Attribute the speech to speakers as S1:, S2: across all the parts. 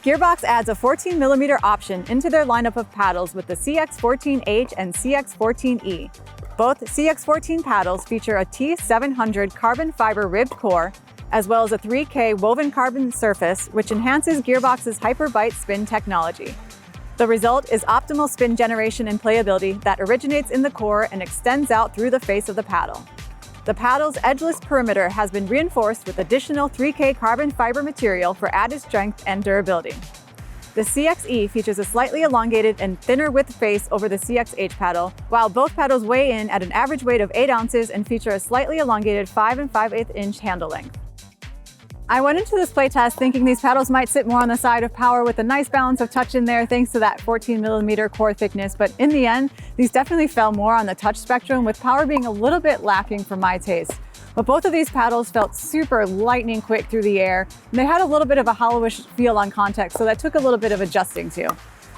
S1: Gearbox adds a 14mm option into their lineup of paddles with the CX14H and CX14E. Both CX14 paddles feature a T700 carbon fiber ribbed core, as well as a 3K woven carbon surface, which enhances Gearbox's Hyperbite spin technology. The result is optimal spin generation and playability that originates in the core and extends out through the face of the paddle. The paddle's edgeless perimeter has been reinforced with additional 3K carbon fiber material for added strength and durability. The CXE features a slightly elongated and thinner width face over the CXH paddle, while both paddles weigh in at an average weight of 8 ounces and feature a slightly elongated 5 5/8 inch handle length. I went into this playtest thinking these paddles might sit more on the side of power with a nice balance of touch in there thanks to that 14mm core thickness, but in the end, these definitely fell more on the touch spectrum, with power being a little bit lacking for my taste. But both of these paddles felt super lightning quick through the air, and they had a little bit of a hollowish feel on contact, so that took a little bit of adjusting to.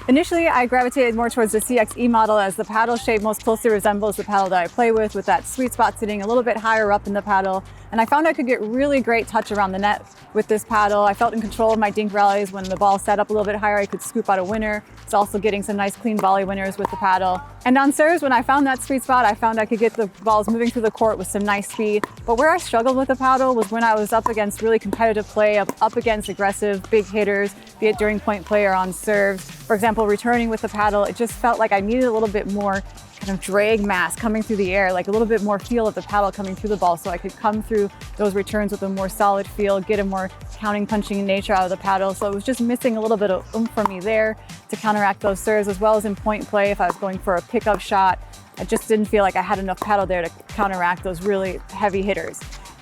S1: Initially, I gravitated more towards the CXE model as the paddle shape most closely resembles the paddle that I play with that sweet spot sitting a little bit higher up in the paddle. And I found I could get really great touch around the net with this paddle. I felt in control of my dink rallies. When the ball sat up a little bit higher, I could scoop out a winner. It's also getting some nice clean volley winners with the paddle. And on serves, when I found that sweet spot, I found I could get the balls moving through the court with some nice speed. But where I struggled with the paddle was when I was up against really competitive play, up against aggressive big hitters, be it during point play or on serves. For example, returning with the paddle, it just felt like I needed a little bit more kind of drag mass coming through the air, like a little bit more feel of the paddle coming through the ball, so I could come through those returns with a more solid feel, get a more counting, punching nature out of the paddle. So it was just missing a little bit of oomph for me there to counteract those serves, as well as in point play if I was going for a pickup shot. I just didn't feel like I had enough paddle there to counteract those really heavy hitters.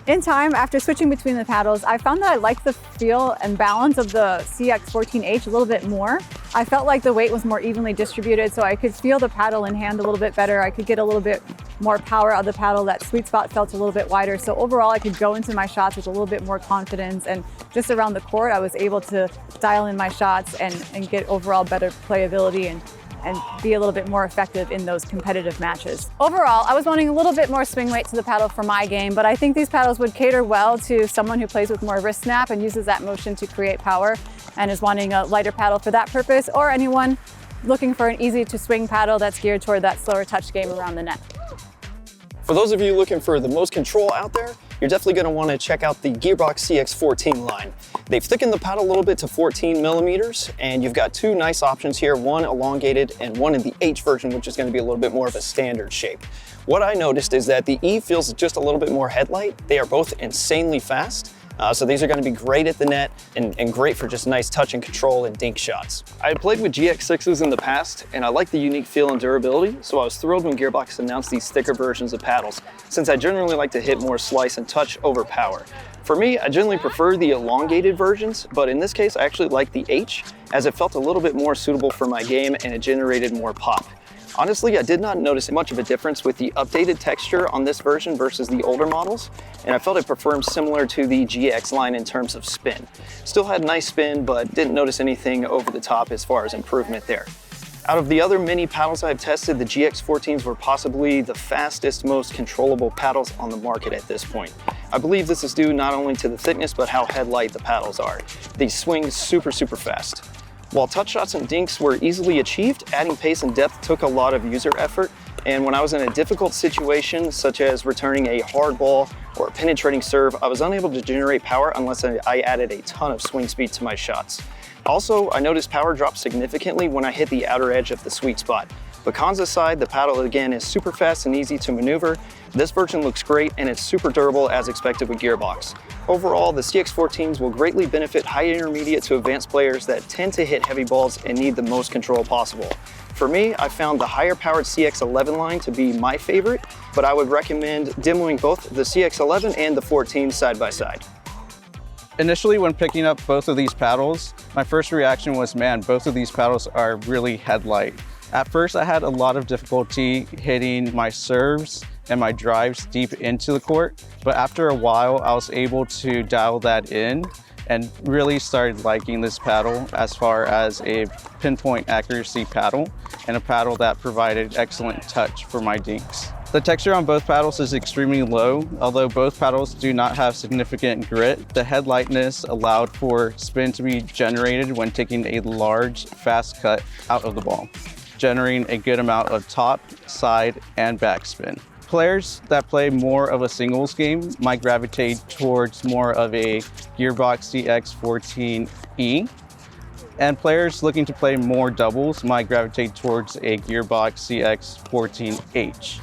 S1: In time, after switching between the paddles, I found that I liked the feel and balance of the CX14H a little bit more. I felt like the weight was more evenly distributed, so I could feel the paddle in hand a little bit better. I could get a little bit more power out of the paddle. That sweet spot felt a little bit wider. So overall, I could go into my shots with a little bit more confidence, and just around the court, I was able to dial in my shots and get overall better playability and be a little bit more effective in those competitive matches. Overall, I was wanting a little bit more swing weight to the paddle for my game, but I think these paddles would cater well to someone who plays with more wrist snap and uses that motion to create power and is wanting a lighter paddle for that purpose, or anyone looking for an easy to swing paddle that's geared toward that slower touch game around the net.
S2: For those of you looking for the most control out there, you're definitely going to want to check out the Gearbox CX14 line. They've thickened the paddle a little bit to 14mm, and you've got two nice options here, one elongated and one in the H version, which is going to be a little bit more of a standard shape. What I noticed is that the E feels just a little bit more headlight. They are both insanely fast. So these are going to be great at the net and great for just nice touch and control and dink shots. I had played with GX6s in the past, and I like the unique feel and durability, so I was thrilled when Gearbox announced these thicker versions of paddles, since I generally like to hit more slice and touch over power. For me, I generally prefer the elongated versions, but in this case, I actually like the H, as it felt a little bit more suitable for my game and it generated more pop. Honestly, I did not notice much of a difference with the updated texture on this version versus the older models, and I felt it performed similar to the GX line in terms of spin. Still had nice spin, but didn't notice anything over the top as far as improvement there. Out of the other mini paddles I've tested, the GX14s were possibly the fastest, most controllable paddles on the market at this point. I believe this is due not only to the thickness, but how headlight the paddles are. They swing super fast. While touch shots and dinks were easily achieved, adding pace and depth took a lot of user effort, and when I was in a difficult situation, such as returning a hard ball or a penetrating serve, I was unable to generate power unless I added a ton of swing speed to my shots. Also, I noticed power drop significantly when I hit the outer edge of the sweet spot. But cons aside, the paddle again is super fast and easy to maneuver. This version looks great and it's super durable as expected with Gearbox. Overall, the CX14s will greatly benefit high intermediate to advanced players that tend to hit heavy balls and need the most control possible. For me, I found the higher powered CX11 line to be my favorite, but I would recommend demoing both the CX11 and the 14 side by side.
S3: Initially, when picking up both of these paddles, my first reaction was, man, both of these paddles are really headlight. At first, I had a lot of difficulty hitting my serves and my drives deep into the court, but after a while, I was able to dial that in and really started liking this paddle as far as a pinpoint accuracy paddle and a paddle that provided excellent touch for my dinks. The texture on both paddles is extremely low. Although both paddles do not have significant grit, the head lightness allowed for spin to be generated when taking a large, fast cut out of the ball, generating a good amount of top, side, and back spin. Players that play more of a singles game might gravitate towards more of a Gearbox CX14E, and players looking to play more doubles might gravitate towards a Gearbox CX14H.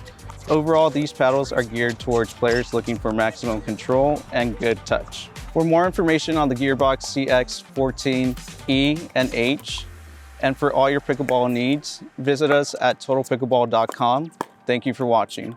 S3: Overall, these paddles are geared towards players looking for maximum control and good touch. For more information on the Gearbox CX14E and H, and for all your pickleball needs, visit us at totalpickleball.com. Thank you for watching.